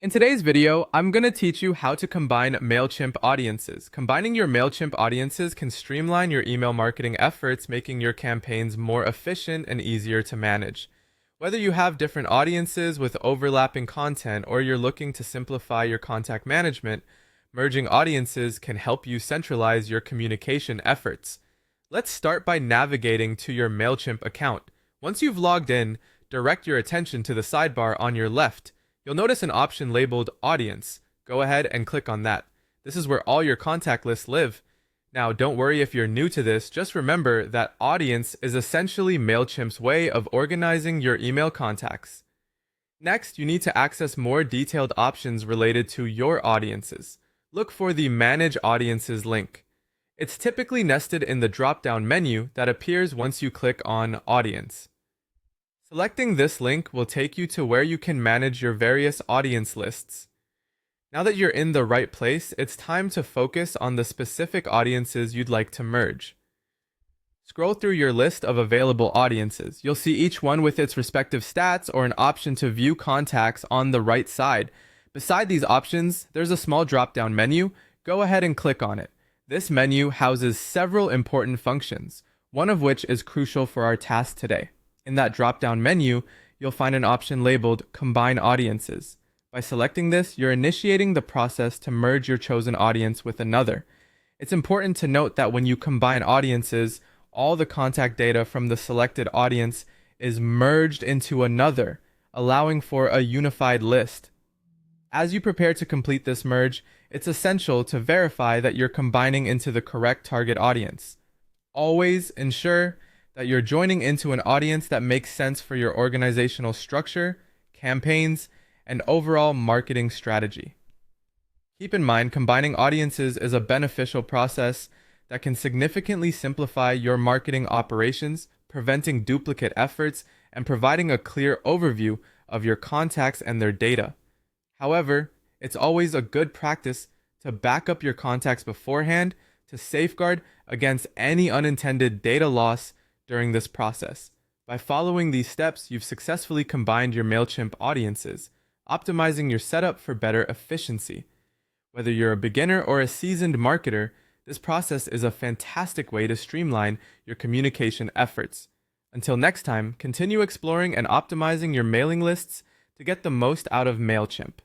In today's video, I'm going to teach you how to combine Mailchimp audiences. Combining your Mailchimp audiences can streamline your email marketing efforts, making your campaigns more efficient and easier to manage. Whether you have different audiences with overlapping content or you're looking to simplify your contact management, merging audiences can help you centralize your communication efforts. Let's start by navigating to your Mailchimp account. Once you've logged in, direct your attention to the sidebar on your left. You'll notice an option labeled Audience. Go ahead and click on that. This is where all your contact lists live. Now, don't worry if you're new to this, just remember that Audience is essentially Mailchimp's way of organizing your email contacts. Next, you need to access more detailed options related to your audiences. Look for the Manage Audiences link. It's typically nested in the drop-down menu that appears once you click on Audience. Selecting this link will take you to where you can manage your various audience lists. Now that you're in the right place, it's time to focus on the specific audiences you'd like to merge. Scroll through your list of available audiences. You'll see each one with its respective stats or an option to view contacts on the right side. Beside these options, there's a small drop-down menu. Go ahead and click on it. This menu houses several important functions, one of which is crucial for our task today. In that drop-down menu, you'll find an option labeled Combine Audiences. By selecting this, you're initiating the process to merge your chosen audience with another. It's important to note that when you combine audiences, all the contact data from the selected audience is merged into another, allowing for a unified list. As you prepare to complete this merge, it's essential to verify that you're combining into the correct target audience. Always ensure that you're joining into an audience that makes sense for your organizational structure, campaigns, and overall marketing strategy. Keep in mind, combining audiences is a beneficial process that can significantly simplify your marketing operations, preventing duplicate efforts, and providing a clear overview of your contacts and their data. However, it's always a good practice to back up your contacts beforehand to safeguard against any unintended data loss during this process. By following these steps, you've successfully combined your Mailchimp audiences, optimizing your setup for better efficiency. Whether you're a beginner or a seasoned marketer, this process is a fantastic way to streamline your communication efforts. Until next time, continue exploring and optimizing your mailing lists to get the most out of Mailchimp.